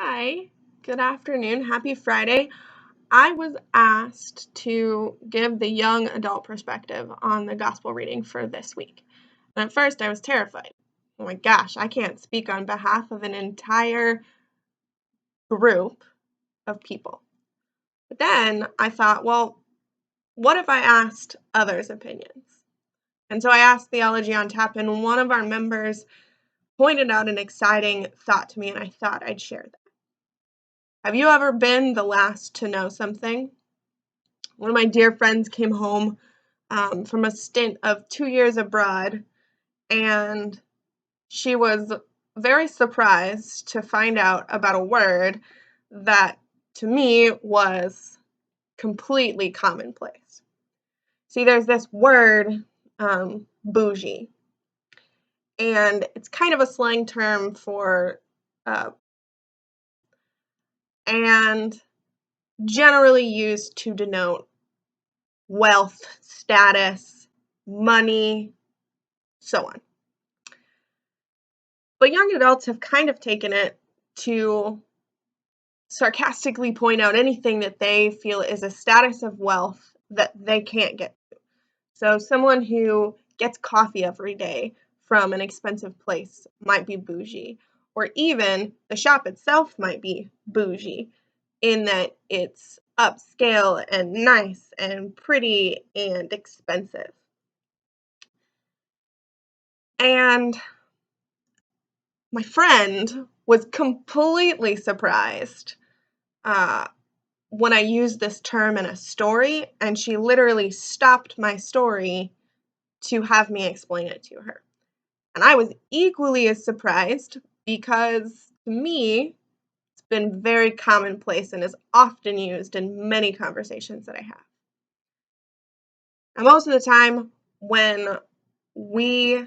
Hi, good afternoon. Happy Friday. I was asked to give the young adult perspective on the gospel reading for this week. And at first, I was terrified. Oh my gosh, I can't speak on behalf of an entire group of people. But then I thought, well, what if I asked others' opinions? And so I asked Theology on Tap, and one of our members pointed out an exciting thought to me, and I thought I'd share that. Have you ever been the last to know something? One of my dear friends came home from a stint of 2 years abroad, and she was very surprised to find out about a word that to me was completely commonplace. See, there's this word, bougie, and it's kind of a slang term for, uh, and generally used to denote wealth, status, money, so on. But young adults have kind of taken it to sarcastically point out anything that they feel is a status of wealth that they can't get to. So someone who gets coffee every day from an expensive place might be bougie, or even the shop itself might be bougie in that it's upscale and nice and pretty and expensive. And my friend was completely surprised uh, when I used this term in a story, and she literally stopped my story to have me explain it to her. And I was equally as surprised because to me, it's been very commonplace and is often used in many conversations that I have. And most of the time, when we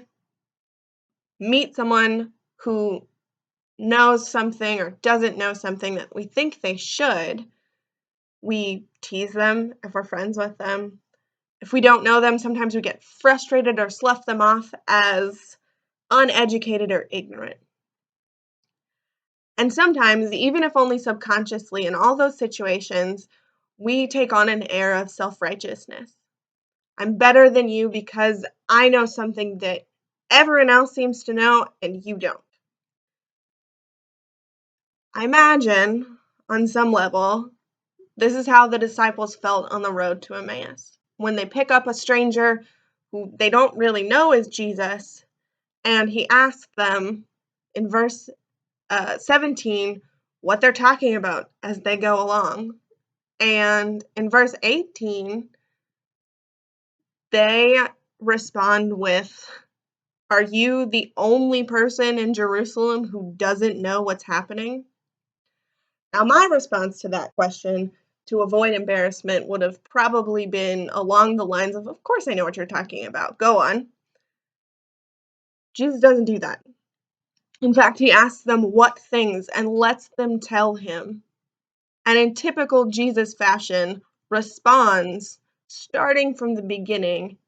meet someone who knows something or doesn't know something that we think they should, we tease them if we're friends with them. If we don't know them, sometimes we get frustrated or slough them off as uneducated or ignorant. And sometimes, even if only subconsciously, in all those situations, we take on an air of self-righteousness. I'm better than you because I know something that everyone else seems to know and you don't. I imagine, on some level, this is how the disciples felt on the road to Emmaus. When they pick up a stranger who they don't really know is Jesus, and he asks them in verse 17 what they're talking about as they go along. And in verse 18, they respond with, "Are you the only person in Jerusalem who doesn't know what's happening?" Now, my response to that question, to avoid embarrassment, would have probably been along the lines of course I know what you're talking about. Go on. Jesus doesn't do that. In fact, he asks them what things and lets them tell him. And in typical Jesus fashion, responds, starting from the beginning,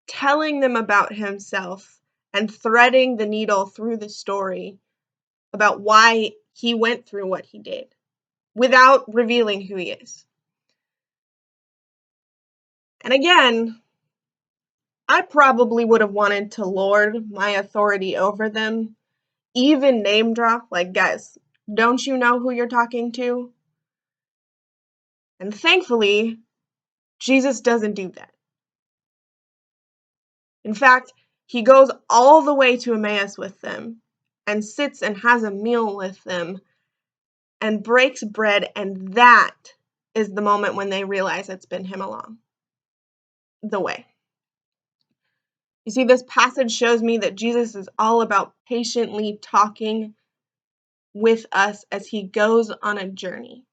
telling them about himself and threading the needle through the story about why he went through what he did without revealing who he is. And again, I probably would have wanted to lord my authority over them, even name drop, like, guys, don't you know who you're talking to? And thankfully, Jesus doesn't do that. In fact, he goes all the way to Emmaus with them and sits and has a meal with them and breaks bread, and that is the moment when they realize it's been him along the way. You see, this passage shows me that Jesus is all about patiently talking with us as he goes on a journey.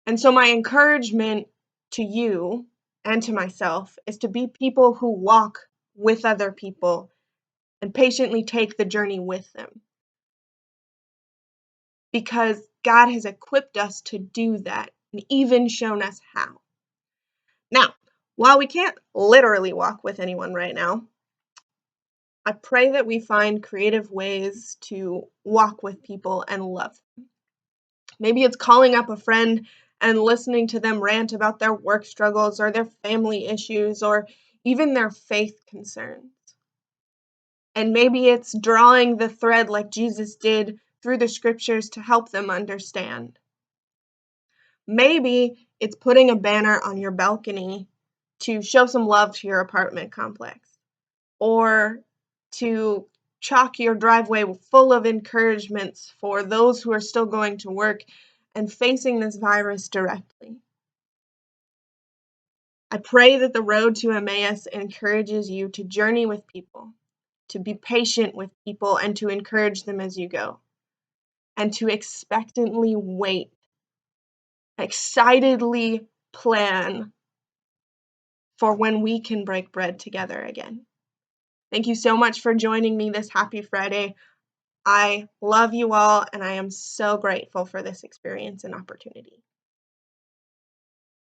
And so my encouragement to you and to myself is to be people who walk with other people and patiently take the journey with them. Because God has equipped us to do that and even shown us how. Now, while we can't literally walk with anyone right now, I pray that we find creative ways to walk with people and love them. Maybe it's calling up a friend and listening to them rant about their work struggles or their family issues or even their faith concerns. And maybe it's drawing the thread like Jesus did through the scriptures to help them understand. Maybe it's putting a banner on your balcony to show some love to your apartment complex, or to chalk your driveway full of encouragements for those who are still going to work and facing this virus directly. I pray that the road to Emmaus encourages you to journey with people, to be patient with people, and to encourage them as you go, and to expectantly wait, excitedly plan for when we can break bread together again. Thank you so much for joining me this Happy Friday. I love you all, and I am so grateful for this experience and opportunity.